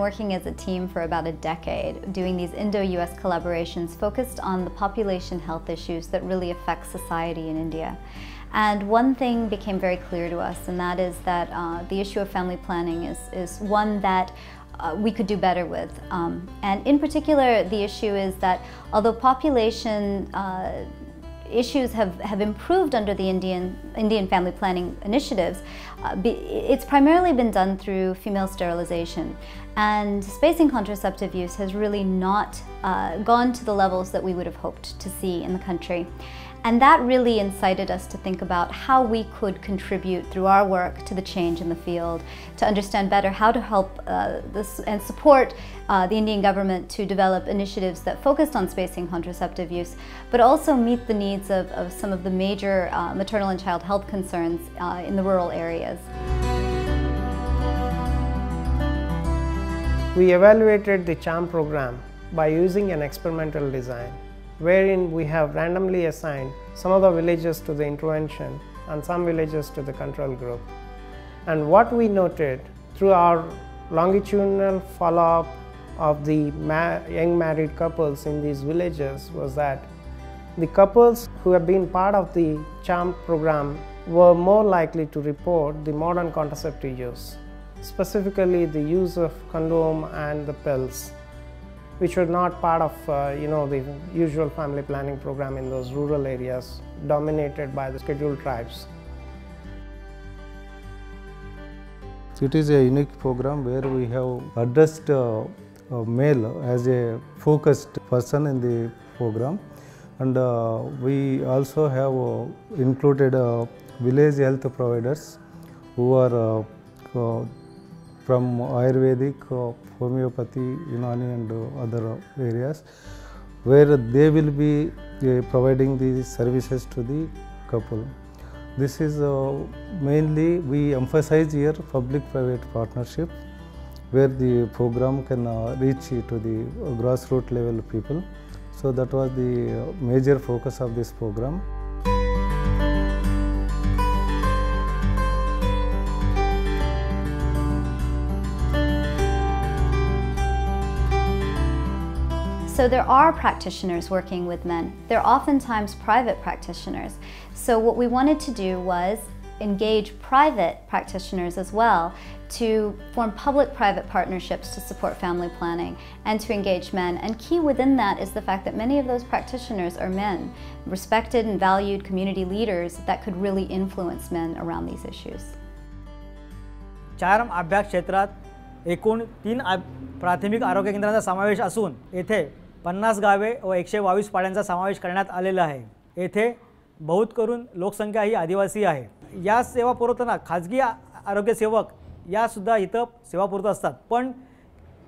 working as a team for about a decade, doing these Indo-US collaborations focused on the population health issues that really affect society in India. And one thing became very clear to us, and that is that the issue of family planning is one that we could do better with. And in particular, the issue is that although population issues have improved under the Indian family planning initiatives, it's primarily been done through female sterilization. And spacing contraceptive use has really not gone to the levels that we would have hoped to see in the country. And that really incited us to think about how we could contribute through our work to the change in the field, to understand better how to help this and support the Indian government to develop initiatives that focused on spacing contraceptive use, but also meet the needs of some of the major maternal and child health concerns in the rural areas. We evaluated the CHARM program by using an experimental design, wherein we have randomly assigned some of the villages to the intervention and some villages to the control group. And what we noted through our longitudinal follow-up of the young married couples in these villages was that the couples who have been part of the CHARM program were more likely to report the modern contraceptive use, specifically the use of condom and the pills, which were not part of the usual family planning program in those rural areas dominated by the scheduled tribes. It is a unique program where we have addressed male as a focused person in the program, and we also have included village health providers who are from Ayurvedic, homeopathy, Unani and other areas, where they will be providing these services to the couple. This is mainly, we emphasize here public-private partnership, where the program can reach to the grassroots level people. So that was the major focus of this program. So there are practitioners working with men. They're oftentimes private practitioners. So what we wanted to do was engage private practitioners as well to form public-private partnerships to support family planning and to engage men. And key within that is the fact that many of those practitioners are men, respected and valued community leaders that could really influence men around these issues. CHARM अभ्यास क्षेत्रात एकूण 3 प्राथमिक आरोग्य केंद्रांचा समावेश असून येथे 50 गावे व 122 पाड्यांचा समावेश करण्यात आलेला आहे. येथे बहुत करून लोकसंख्या ही आदिवासी आहे. या सेवा पुरवताना खाजगी आरोग्य सेवक या सुद्धा इथं सेवा पुरवत असतात, पण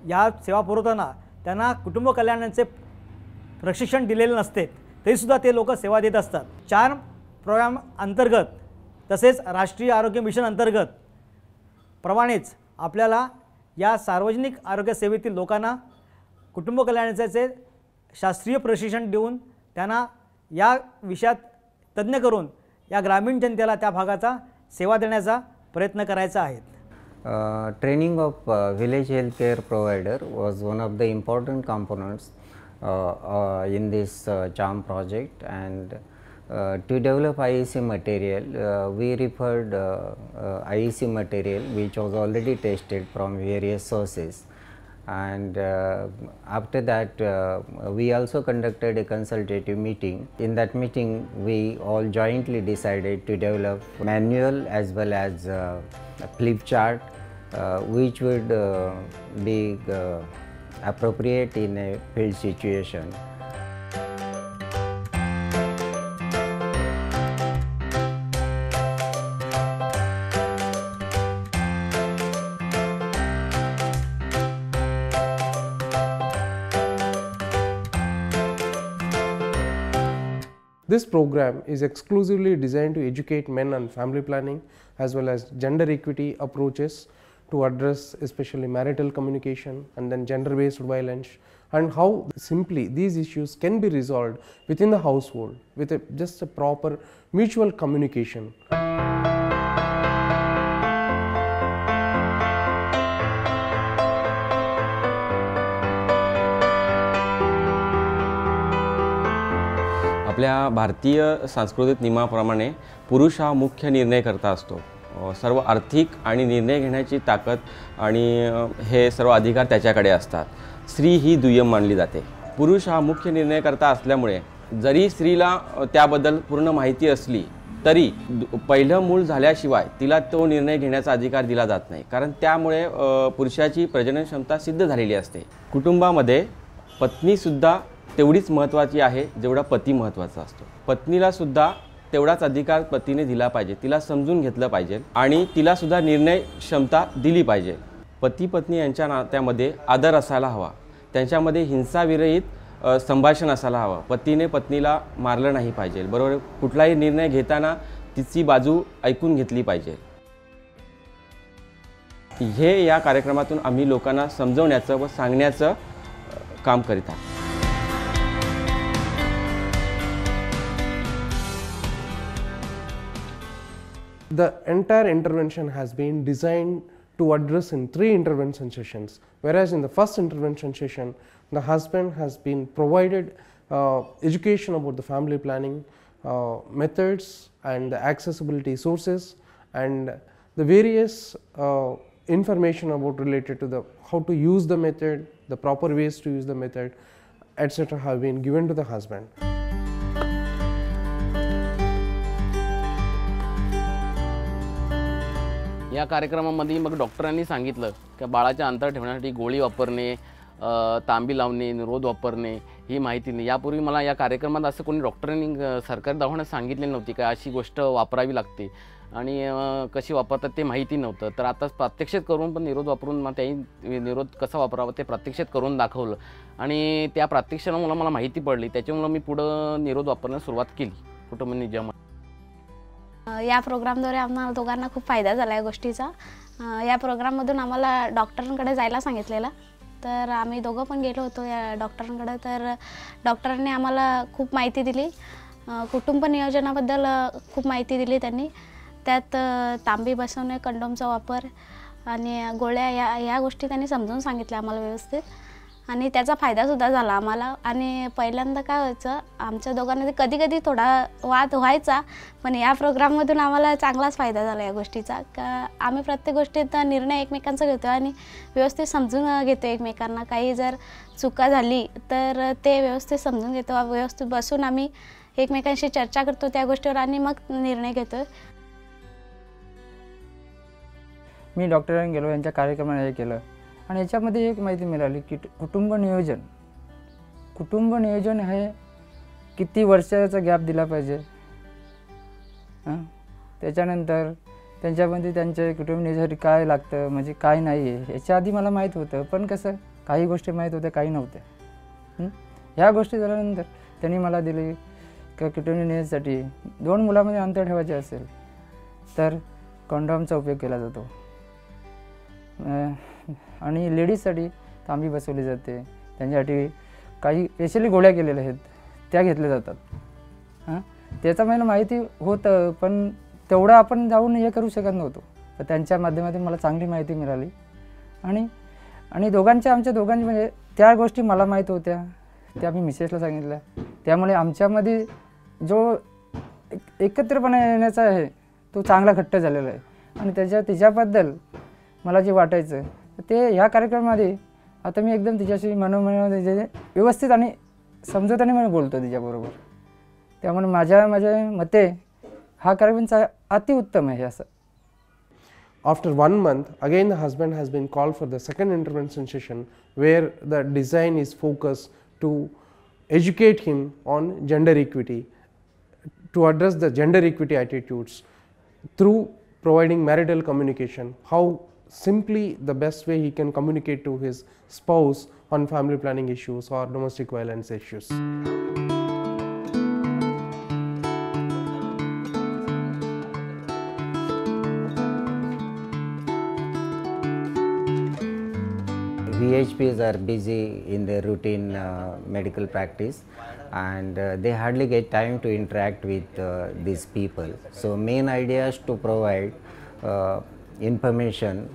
या सेवा पुरवताना त्यांना कुटुंब कल्याणाचे प्रशिक्षण दिलेले नसते, तरी सुद्धा ते लोक सेवा देत असतात. CHARM प्रोग्राम अंतर्गत तसेच राष्ट्रीय आरोग्य मिशन अंतर्गत प्रमाणेच आपल्याला या सार्वजनिक आरोग्य सेवेतील लोकांना कुटुंब कल्याणाचे शास्त्रीय प्रशिक्षण देऊन त्यांना या विषयात तज्ञ करून या ग्रामीण जनतेला त्या भागाचा सेवा देण्याचा प्रयत्न करायचा आहे. Training of village health care provider was one of the important components in this CHARM project, and to develop IEC material we referred IEC material which was already tested from various sources, and after that we also conducted a consultative meeting. In that meeting we all jointly decided to develop manual as well as a flip chart which would be appropriate in a field situation. This program is exclusively designed to educate men on family planning as well as gender equity approaches to address especially marital communication and then gender based violence, and how simply these issues can be resolved within the household with just a proper mutual communication. आपल्या भारतीय सांस्कृतिक नियमाप्रमाणे पुरुष हा मुख्य निर्णयकर्ता असतो. सर्व आर्थिक आणि निर्णय घेण्याची ताकद आणि हे सर्व अधिकार त्याच्याकडे असतात. स्त्री ही दुय्यम मानली जाते. पुरुष हा मुख्य निर्णयकर्ता असल्यामुळे जरी स्त्रीला त्याबद्दल पूर्ण माहिती असली तरी पहिलं मूल झाल्याशिवाय तिला तो निर्णय घेण्याचा अधिकार दिला जात नाही, कारण त्यामुळे पुरुषाची प्रजनन क्षमता सिद्ध झालेली असते. कुटुंबामध्ये पत्नीसुद्धा तेवढीच महत्त्वाची आहे जेवढा पती महत्त्वाचा असतो. पत्नीला सुद्धा तेवढाच अधिकार पतीने दिला पाहिजे, तिला समजून घेतलं पाहिजे आणि तिलासुद्धा निर्णय क्षमता दिली पाहिजे. पती पत्नी यांच्या नात्यामध्ये आदर असायला हवा, त्यांच्यामध्ये हिंसाविरहित संभाषण असायला हवं. पतीने पत्नीला मारलं नाही पाहिजे, बरोबर. कुठलाही निर्णय घेताना तिची बाजू ऐकून घेतली पाहिजे. हे या कार्यक्रमातून आम्ही लोकांना समजवण्याचं व सांगण्याचं काम करीत आहोत. The entire intervention has been designed to address in 3 intervention sessions, whereas in the first intervention session the husband has been provided education about the family planning methods and the accessibility sources and the various information about related to the how to use the method, the proper ways to use the method, etc. have been given to the husband. या कार्यक्रमामध्ये मग डॉक्टरांनी सांगितलं की बाळाच्या अंतर ठेवण्यासाठी गोळी वापरणे, तांबी लावणे, निरोध वापरणे ही माहिती नाही. यापूर्वी मला या कार्यक्रमात असं कोणी डॉक्टरांनी सरकारी दवाखान्यात सांगितले नव्हती की अशी गोष्ट वापरावी लागते आणि कशी वापरतात ते माहिती नव्हतं. तर आता प्रात्यक्षिक करून पण निरोध वापरून मग त्याही निरोध कसा वापरावा ते प्रात्यक्षिक करून दाखवलं आणि त्या प्रात्यक्षिकामुळे मला माहिती पडली. त्याच्यामुळे मी पुढं निरोध वापरण्यास सुरुवात केली कुटुंब नियोजन. या प्रोग्रामद्वारे आम्हाला दोघांना खूप फायदा झाला या गोष्टीचा. या प्रोग्राममधून आम्हाला डॉक्टरांकडे जायला सांगितलेलं, तर आम्ही दोघं पण गेलो होतो या डॉक्टरांकडे. तर डॉक्टरांनी आम्हाला खूप माहिती दिली, कुटुंब नियोजनाबद्दल खूप माहिती दिली त्यांनी. त्यात तांबी बसवणे, कंडोमचा वापर आणि गोळ्या या गोष्टी त्यांनी समजून सांगितल्या आम्हाला व्यवस्थित आणि त्याचा फायदासुद्धा झाला आम्हाला. आणि पहिल्यांदा काय व्हायचं, आमच्या दोघांमध्ये कधी कधी थोडा वाद व्हायचा, पण या प्रोग्राममधून आम्हाला चांगलाच फायदा झाला या गोष्टीचा. का आम्ही प्रत्येक गोष्टीत निर्णय एकमेकांचा घेतो आणि व्यवस्थित समजून घेतो एकमेकांना. काही जर चुका झाली तर ते व्यवस्थित समजून घेतो, व्यवस्थित बसून आम्ही एकमेकांशी चर्चा करतो त्या गोष्टीवर आणि मग निर्णय घेतो. मी डॉक्टरांनी गेलो, यांच्या कार्यक्रमाने हे केलं आणि याच्यामध्ये एक माहिती मिळाली की कुटुंब नियोजन हे किती वर्षाचा गॅप दिला पाहिजे. त्याच्यानंतर त्यांच्यामध्ये त्यांच्या कुटुंब नियोजनासाठी काय लागतं म्हणजे काय नाही आहे याच्या आधी मला माहीत होतं, पण कसं काही गोष्टी माहीत होत्या काही नव्हत्या. ह्या गोष्टी झाल्यानंतर त्यांनी मला दिली की कुटुंब नियोजनासाठी 2 मुलांमध्ये अंतर ठेवायचे असेल तर कंडोमचा उपयोग केला जातो आणि लेडीजसाठी तांबी बसवली जाते. त्यांच्यासाठी काही स्पेशली गोळ्या केलेल्या आहेत त्या घेतल्या जातात. त्याचं मला माहिती होतं, पण तेवढं आपण जाऊन हे करू शकत नव्हतो. तर त्यांच्या माध्यमातून मला चांगली माहिती मिळाली आणि आमच्या दोघांची म्हणजे त्या गोष्टी मला माहीत होत्या त्या मी मिसेसला सांगितल्या. त्यामुळे आमच्यामध्ये जो एकत्रपणा येण्याचा आहे तो चांगला घट्ट झालेला आहे आणि तिच्याबद्दल मला जे वाटायचं ते ह्या कार्यक्रमामध्ये आता मी एकदम तिच्याशी मनोमनामध्ये व्यवस्थित आणि समजूताने मी बोलतो तिच्याबरोबर. त्यामुळे माझ्या मते हा कार्यक्रम अतिउत्तम आहे असं. After 1 month, again the husband has been called for the second intervention session where the design is focused to educate him on gender equity, to address the gender equity attitudes through providing marital communication, how simply the best way he can communicate to his spouse on family planning issues or domestic violence issues. VHPs are busy in their routine medical practice and they hardly get time to interact with these people. So main idea is to provide information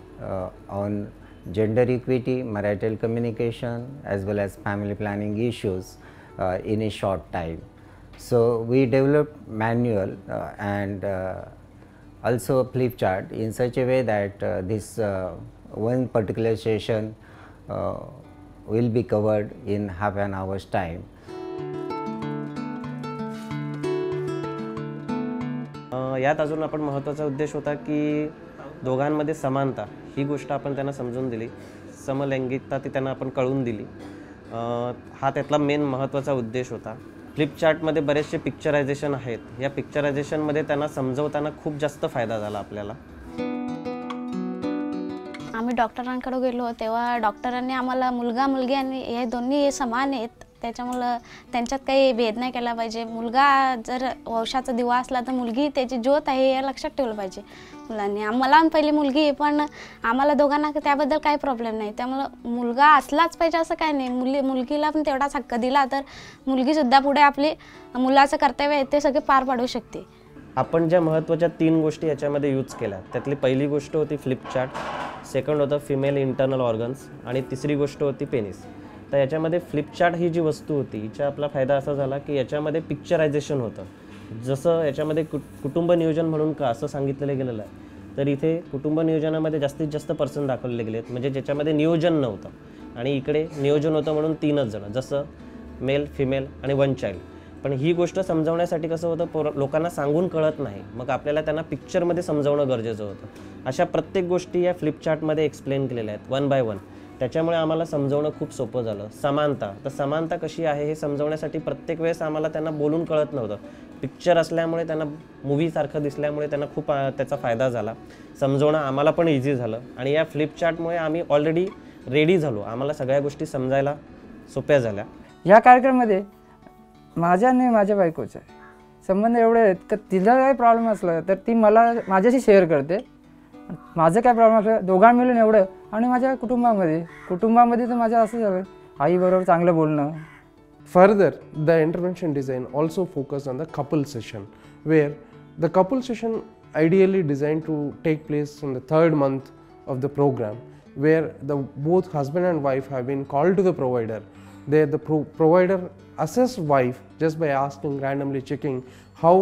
on gender equity, marital communication as well as family planning issues in a short time. So we developed manual and also a flip chart in such a way that this one particular session will be covered in half an hour's time. यात अजून आपण महत्त्वाचा उद्देश होता की दोघांमध्ये समानता ही गोष्ट आपण त्यांना समजून दिली, समलैंगिकता ती त्यांना आपण कळवून दिली. हा त्यातला मेन महत्त्वाचा उद्देश होता. फ्लिप चार्टमध्ये बरेचसे पिक्चरायझेशन आहेत. या पिक्चरायझेशनमध्ये त्यांना समजवताना खूप जास्त फायदा झाला आपल्याला. आम्ही डॉक्टरांकडे गेलो तेव्हा डॉक्टरांनी आम्हाला मुलगा मुलगी आणि हे दोन्ही समान आहेत, त्याच्यामुळं त्यांच्यात काही भेद नाही केला पाहिजे. मुलगा जर वंशाचा दिवा असला तर मुलगी त्याची ज्योत आहे हे लक्षात ठेवलं पाहिजे मुलांनी. आम्हाला पहिली मुलगी आहे, पण आम्हाला दोघांना त्याबद्दल काही प्रॉब्लेम नाही. त्यामुळं मुलगा असलाच पाहिजे असं काही नाही. मुलगीला पण तेवढाच हक्क दिला तर मुलगीसुद्धा पुढे आपली मुलाचं कर्तव्य आहे ते सगळे पार पाडू शकते. आपण ज्या महत्त्वाच्या 3 गोष्टी याच्यामध्ये यूज केल्या त्यातली पहिली गोष्ट होती फ्लिप चार्ट, सेकंड होतं फिमेल इंटरनल ऑर्गन्स आणि तिसरी गोष्ट होती पेनिस. तर याच्यामध्ये फ्लिप चार्ट ही जी वस्तू होती हिचा आपला फायदा असा झाला की याच्यामध्ये पिक्चरायझेशन होतं. जसं याच्यामध्ये कुटुंब नियोजन म्हणून का असं सांगितलेलं गेलेलं आहे, तर इथे कुटुंब नियोजनामध्ये जास्तीत जास्त पर्सन दाखवले गेलेत, म्हणजे ज्याच्यामध्ये नियोजन नव्हतं आणि इकडे नियोजन होतं म्हणून 3च जण, जसं मेल, फिमेल आणि 1 चाइल्ड. पण ही गोष्ट समजावण्यासाठी कसं होतं, लोकांना सांगून कळत नाही, मग आपल्याला त्यांना पिक्चरमध्ये समजावणं गरजेचं होतं. अशा प्रत्येक गोष्टी या फ्लिप चार्टमध्ये एक्सप्लेन केलेल्या आहेत 1 बाय 1. त्याच्यामुळे आम्हाला समजवणं खूप सोपं झालं. समानता, तर समानता कशी आहे हे समजवण्यासाठी प्रत्येक वेळेस आम्हाला त्यांना बोलून कळत नव्हतं. पिक्चर असल्यामुळे त्यांना मूवीसारखं दिसल्यामुळे त्यांना खूप त्याचा फायदा झाला. समजवणं आम्हाला पण इझी झालं आणि या फ्लिप चार्टमुळे आम्ही ऑलरेडी रेडी झालो. आम्हाला सगळ्या गोष्टी समजायला सोप्या झाल्या. या कार्यक्रमामध्ये माझ्या आणि माझ्या बायकोचे संबंध एवढे आहेत की तिला काही प्रॉब्लेम असला तर ती मला माझ्याशी शेअर करते, माझं काय प्रॉब्लेम असलं दोघां मिळून एवढं. आणि माझ्या कुटुंबामध्ये तर माझ्या असं झालं आईबरोबर चांगलं बोलणं. Further, the intervention design also focused on the couple session, where the couple session ideally designed to take place in the 3rd month of the program, where both husband and wife have been called to the provider. There the provider assess wife just by asking, randomly checking how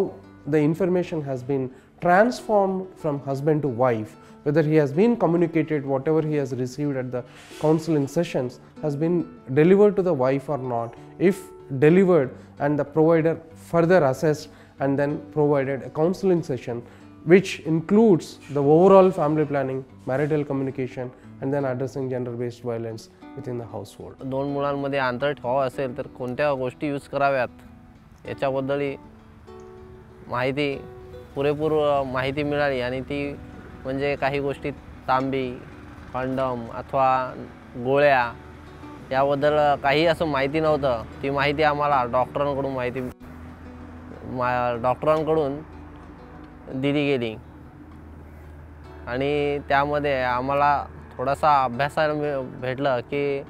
the information has been transformed from husband to wife, whether he has been communicated, whatever he has received at the counseling sessions has been delivered to the wife or not. If delivered, and the provider further assessed and then provided a counseling session which includes the overall family planning, marital communication and then addressing gender-based violence within the household. 2 मुलांमध्ये अंतर ठेवावं असेल तर कोणत्या गोष्टी use कराव्यात याच्याबद्दलही माहिती पुरेपूर माहिती मिळाली. आणि ती म्हणजे काही गोष्टी तांबी, कंडम अथवा गोळ्या याबद्दल काही असं माहिती नव्हतं. ती माहिती आम्हाला डॉक्टरांकडून दिली गेली आणि त्यामध्ये आम्हाला थोडासा अभ्यासाला भेटलं की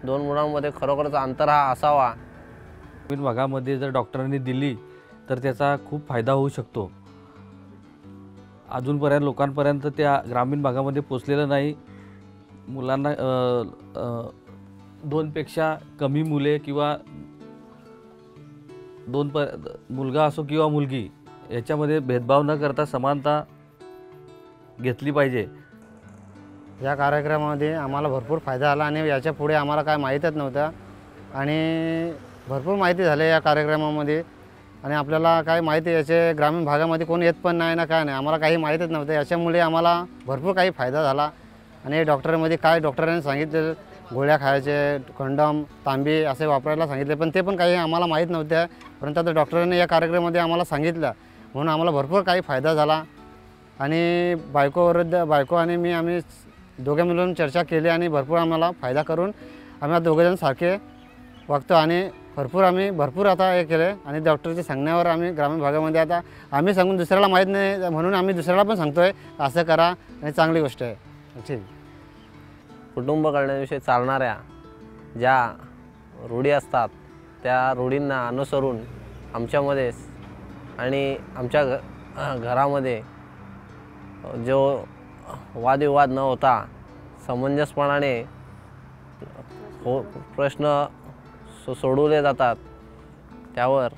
2 मुलांमध्ये खरोखरच अंतर हा असावा. ग्रामीण भागामध्ये जर डॉक्टरांनी दिली तर त्याचा खूप फायदा होऊ शकतो. अजूनपर्यंत लोकांपर्यंत त्या ग्रामीण भागामध्ये पोचलेलं नाही. मुलांना 2 पेक्षा कमी मुले किंवा मुलगा असो किंवा मुलगी याच्यामध्ये भेदभाव न करता समानता घेतली पाहिजे. या कार्यक्रमामध्ये आम्हाला भरपूर फायदा झाला आणि याच्या पुढे आम्हाला काय माहीतच नव्हतं आणि भरपूर माहिती झाली या कार्यक्रमामध्ये. आणि आपल्याला काय माहिती याचे ग्रामीण भागामध्ये कोण येत पण नाही ना काय नाही, आम्हाला काही माहीतच नव्हतं. याच्यामुळे आम्हाला भरपूर काही फायदा झाला. आणि डॉक्टरांनी सांगितले गोळ्या खायचे, कंडम, तांबी असे वापरायला सांगितले, पण ते पण काही आम्हाला माहीत नव्हत्या. परंतु आता डॉक्टरांनी या कार्यक्रमामध्ये आम्हाला सांगितलं म्हणून आम्हाला भरपूर काही फायदा झाला. आणि बायको आणि मी आम्ही दोघे मिळून चर्चा केली आणि भरपूर आम्हाला फायदा करून आम्ही दोघेजण सारखे वागतो आणि भरपूर आता हे केले. आणि डॉक्टरच्या सांगण्यावर आम्ही ग्रामीण भागामध्ये आता आम्ही सांगून दुसऱ्याला माहीत नाही म्हणून आम्ही दुसऱ्याला पण सांगतोय असं करा आणि चांगली गोष्ट आहे. ठीक. कुटुंब करण्याविषयी चालणाऱ्या ज्या रूढी असतात त्या रूढींना अनुसरून आमच्यामध्ये आणि आमच्या घरामध्ये जो वादविवाद न होता समंजसपणाने प्रश्न सोडवले जातात त्यावर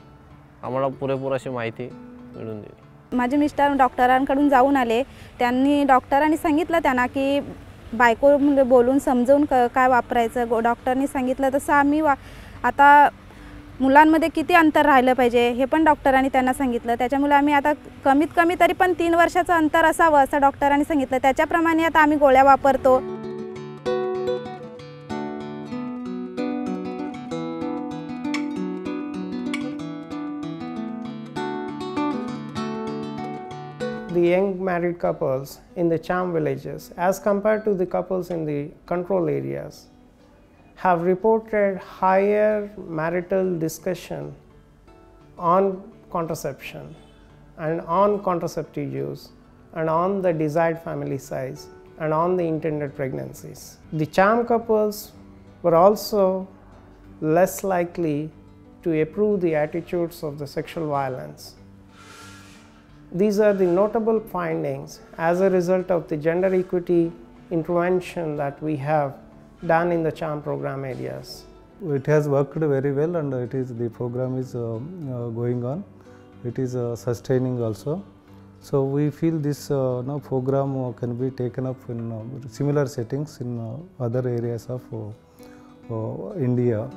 आम्हाला पुरेपूर अशी माहिती मिळून दिली. माझे मिस्टर डॉक्टरांकडून जाऊन आले. त्यांनी डॉक्टरांनी सांगितलं त्यांना की बायको बोलून समजवून काय वापरायचं. डॉक्टरनी सांगितलं तसं आम्ही आता मुलांमध्ये किती अंतर राहिलं पाहिजे हे पण डॉक्टरांनी त्यांना सांगितलं. त्याच्यामुळे आम्ही आता कमीत कमी तरी पण 3 वर्षाचं अंतर असावं असं डॉक्टरांनी सांगितलं. त्याच्याप्रमाणे आता आम्ही गोळ्या वापरतो. The young married couples in the charm villages, as compared to the couples in the control areas, have reported higher marital discussion on contraception and on contraceptive use and on the desired family size and on the intended pregnancies. The charm couples were also less likely to approve the attitudes of the sexual violence. These are the notable findings as a result of the gender equity intervention that we have done in the charm program areas. It has worked very well, and the program is going on. It is sustaining also. So we feel this program can be taken up in similar settings in other areas of India.